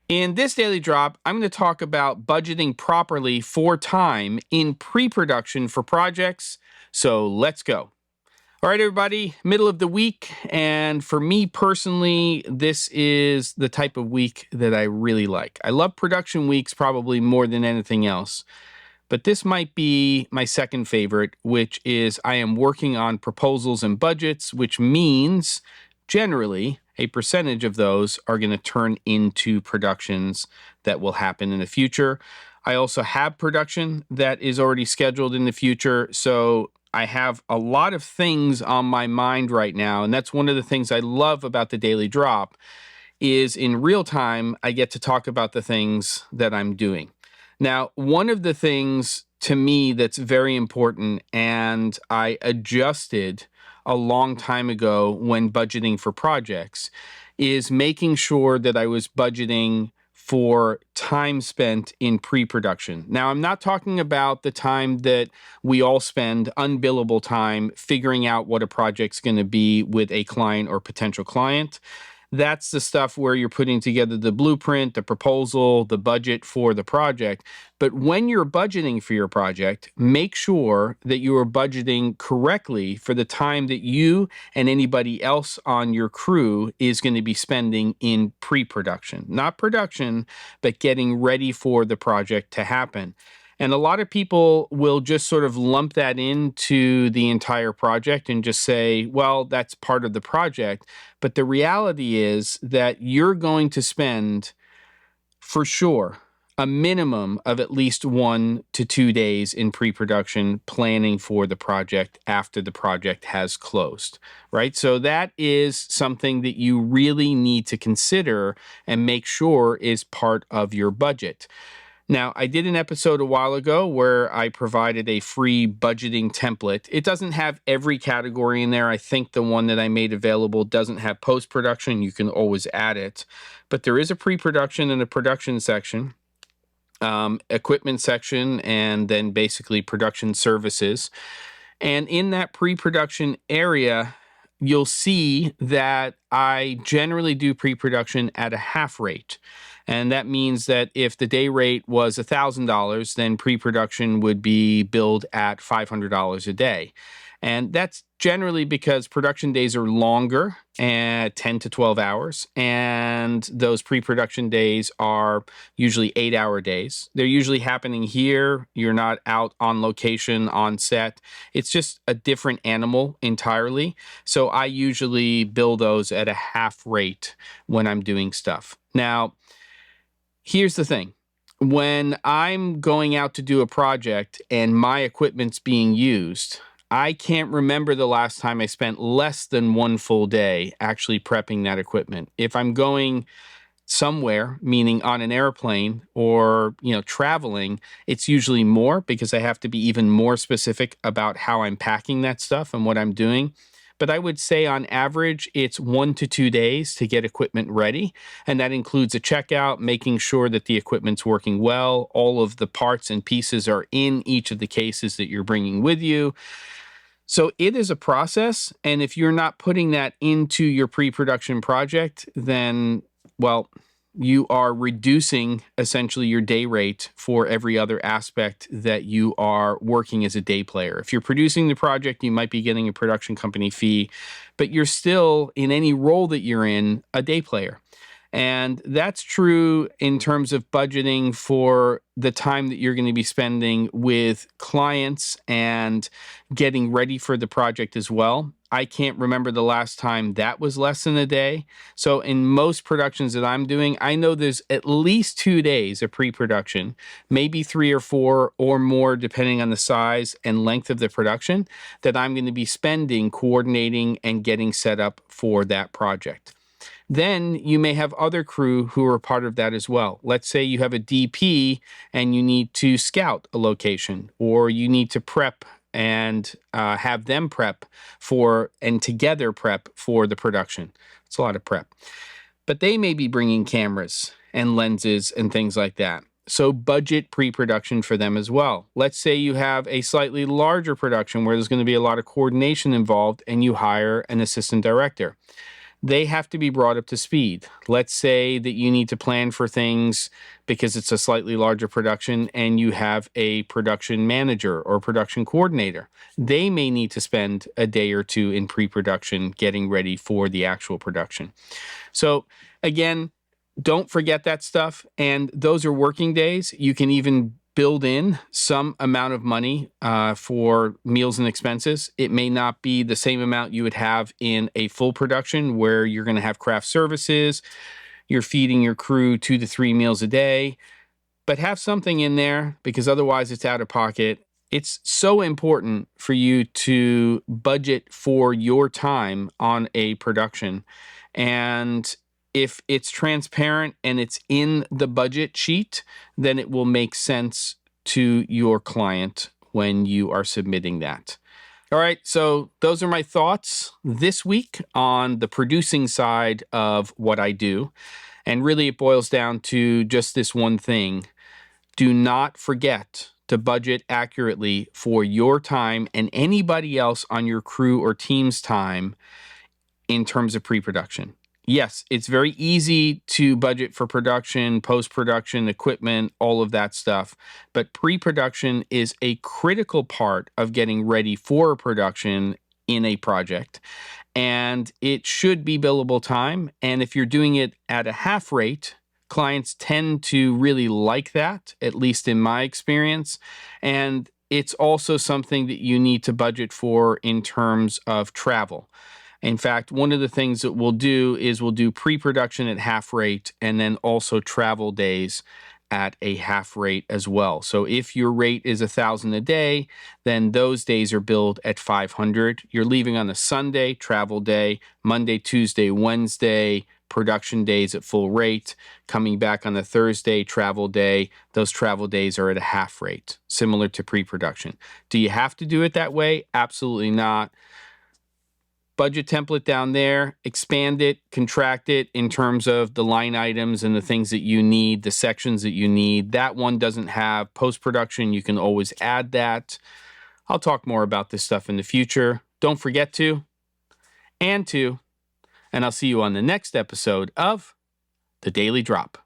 In this daily drop, I'm going to talk about budgeting properly for time in pre-production for projects. So let's go. All right, everybody, middle of the week. And for me personally, this is the type of week that I really like. I love production weeks probably more than anything else. But this might be my second favorite, which is I am working on proposals and budgets, which means generally a percentage of those are going to turn into productions that will happen in the future. I also have production that is already scheduled in the future. So I have a lot of things on my mind right now. And that's one of the things I love about the Daily Drop is in real time, I get to talk about the things that I'm doing. Now, one of the things to me that's very important, and I adjusted a long time ago when budgeting for projects, is making sure that I was budgeting for time spent in pre-production. Now, I'm not talking about the time that we all spend unbillable time figuring out what a project's going to be with a client or potential client. That's the stuff where you're putting together the blueprint, the proposal, the budget for the project. But when you're budgeting for your project, make sure that you are budgeting correctly for the time that you and anybody else on your crew is going to be spending in pre-production. Not production, but getting ready for the project to happen. And a lot of people will just sort of lump that into the entire project and just say, well, that's part of the project. But the reality is that you're going to spend, for sure, a minimum of at least 1 to 2 days in pre-production planning for the project after the project has closed, right? So that is something that you really need to consider and make sure is part of your budget. Now, I did an episode a while ago where I provided a free budgeting template. It doesn't have every category in there. I think the one that I made available doesn't have post-production. You can always add it. But there is a pre-production and a production section, equipment section, and then basically production services. And in that pre-production area, you'll see that I generally do pre-production at a half rate. And that means that if the day rate was $1,000, then pre-production would be billed at $500 a day. And that's generally because production days are longer, at 10 to 12 hours. And those pre-production days are usually 8-hour days. They're usually happening here. You're not out on location, on set. It's just a different animal entirely. So I usually bill those at a half rate when I'm doing stuff. Now, here's the thing. When I'm going out to do a project and my equipment's being used, I can't remember the last time I spent less than 1 full day actually prepping that equipment. If I'm going somewhere, meaning on an airplane or, traveling, it's usually more because I have to be even more specific about how I'm packing that stuff and what I'm doing. But I would say on average, it's 1 to 2 days to get equipment ready. And that includes a checkout, making sure that the equipment's working well. All of the parts and pieces are in each of the cases that you're bringing with you. So it is a process. And if you're not putting that into your pre-production project, then, well, you are reducing essentially your day rate for every other aspect that you are working as a day player. If you're producing the project, you might be getting a production company fee, but you're still, in any role that you're in, a day player. And that's true in terms of budgeting for the time that you're going to be spending with clients and getting ready for the project as well. I can't remember the last time that was less than a day. So in most productions that I'm doing, I know there's at least 2 days of pre-production, maybe 3 or 4 or more, depending on the size and length of the production, that I'm going to be spending coordinating and getting set up for that project. Then you may have other crew who are part of that as well. Let's say you have a DP and you need to scout a location, or you need to prep and have them prep for, and together prep for the production. It's a lot of prep. But they may be bringing cameras and lenses and things like that. So budget pre-production for them as well. Let's say you have a slightly larger production where there's going to be a lot of coordination involved and you hire an assistant director. they have to be brought up to speed. Let's say that you need to plan for things because it's a slightly larger production and you have a production manager or production coordinator. They may need to spend a day or two in pre-production getting ready for the actual production. So again, don't forget that stuff. And those are working days. You can even build in some amount of money for meals and expenses. It may not be the same amount you would have in a full production where you're going to have craft services, you're feeding your crew 2 to 3 meals a day, but have something in there because otherwise it's out of pocket. It's so important for you to budget for your time on a production. And if it's transparent and it's in the budget sheet, then it will make sense to your client when you are submitting that. All right, so those are my thoughts this week on the producing side of what I do. And really it boils down to just this one thing. Do not forget to budget accurately for your time and anybody else on your crew or team's time in terms of pre-production. Yes, it's very easy to budget for production, post-production, equipment, all of that stuff. But pre-production is a critical part of getting ready for a production in a project. And it should be billable time. And if you're doing it at a half rate, clients tend to really like that, at least in my experience. And it's also something that you need to budget for in terms of travel. In fact, one of the things that we'll do is we'll do pre-production at half rate and then also travel days at a half rate as well. So if your rate is $1,000 a day, then those days are billed at $500. You're leaving on a Sunday, travel day, Monday, Tuesday, Wednesday, production days at full rate, coming back on a Thursday, travel day. Those travel days are at a half rate, similar to pre-production. Do you have to do it that way? Absolutely not. Budget template down there, expand it, contract it in terms of the line items and the things that you need, the sections that you need. That one doesn't have post-production. You can always add that. I'll talk more about this stuff in the future. Don't forget to, and I'll see you on the next episode of The Daily Drop.